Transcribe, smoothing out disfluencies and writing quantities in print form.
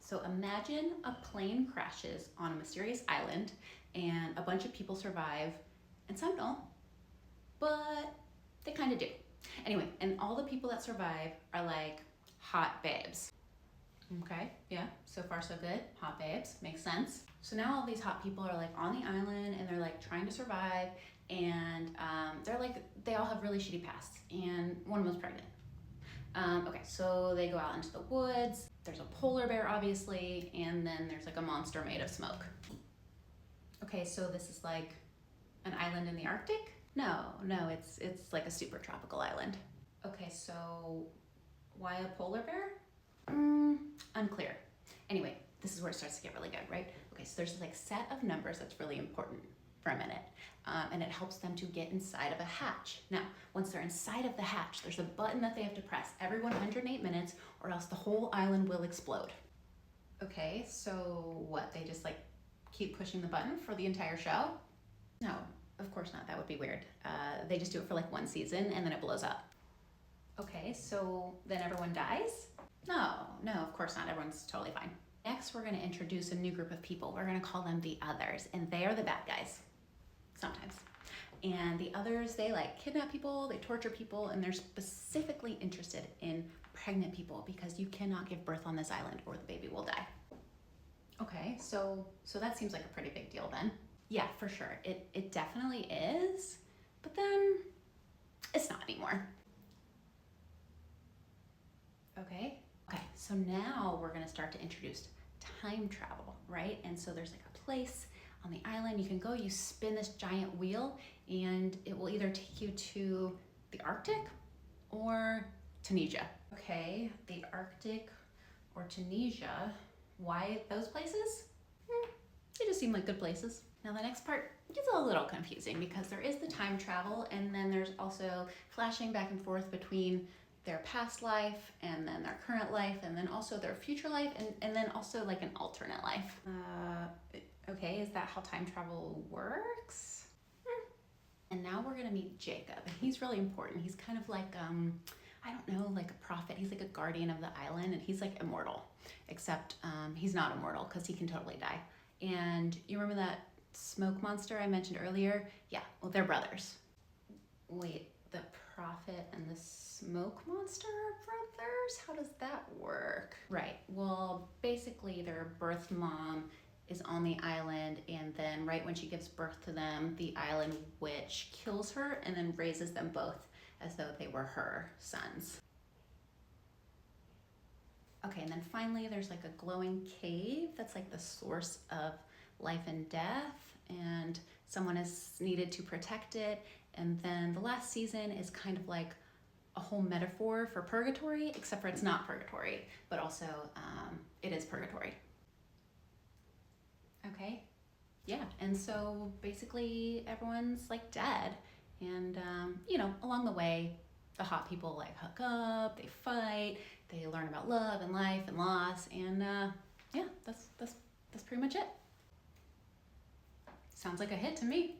so imagine a plane crashes on a mysterious island and a bunch of people survive and some don't, but they kind of do. Anyway, and all the people that survive are like hot babes. Okay, yeah, so far so good. Hot babes, makes sense. So now all these hot people are like on the island and they're like trying to survive, and they all have really shitty pasts, and one of them's pregnant. Okay, so they go out into the woods. There's a polar bear, obviously, and then there's like a monster made of smoke. Okay, so this is like an island in the Arctic? No, it's like a super tropical island. Okay, so why a polar bear? Unclear. Anyway, this is where it starts to get really good, right? Okay, so there's this like set of numbers that's really important for a minute, and it helps them to get inside of a hatch. Now, once they're inside of the hatch, there's a button that they have to press every 108 minutes, or else the whole island will explode. Okay, so what? They just like keep pushing the button for the entire show? No, of course not. That would be weird. They just do it for like one season and then it blows up. Okay, so then everyone dies? No, of course not. Everyone's totally fine. Next, we're gonna introduce a new group of people. We're gonna call them the others, and they are the bad guys, sometimes. And the others, they like kidnap people, they torture people, and they're specifically interested in pregnant people because you cannot give birth on this island or the baby will die. Okay, so that seems like a pretty big deal then. Yeah, for sure, it definitely is, but then it's not anymore. Okay, so now we're gonna start to introduce time travel, right? And so there's like a place on the island you can go, you spin this giant wheel, and it will either take you to the Arctic or Tunisia. Okay, the Arctic or Tunisia, why those places? They just seem like good places. Now the next part gets a little confusing because there is the time travel, and then there's also flashing back and forth between their past life and then their current life and then also their future life and then also like an alternate life. Okay, is that how time travel works? And now we're gonna meet Jacob, and he's really important. He's kind of like, I don't know, like a prophet. He's like a guardian of the island, and he's like immortal, except he's not immortal because he can totally die. And you remember that smoke monster I mentioned earlier? Yeah, well, they're brothers. Wait, the prophet and the smoke monster are brothers? How does that work? Right, well, basically their birth mom is on the island, and then right when she gives birth to them, the island witch kills her and then raises them both as though they were her sons. Okay, and then finally there's like a glowing cave that's like the source of life and death, and someone is needed to protect it. And then the last season is kind of like a whole metaphor for purgatory, except for it's not purgatory, but also it is purgatory. Okay, yeah, and so basically everyone's like dead, and along the way, the hot people like hook up, they fight, they learn about love and life and loss, and yeah, that's pretty much it. Sounds like a hit to me.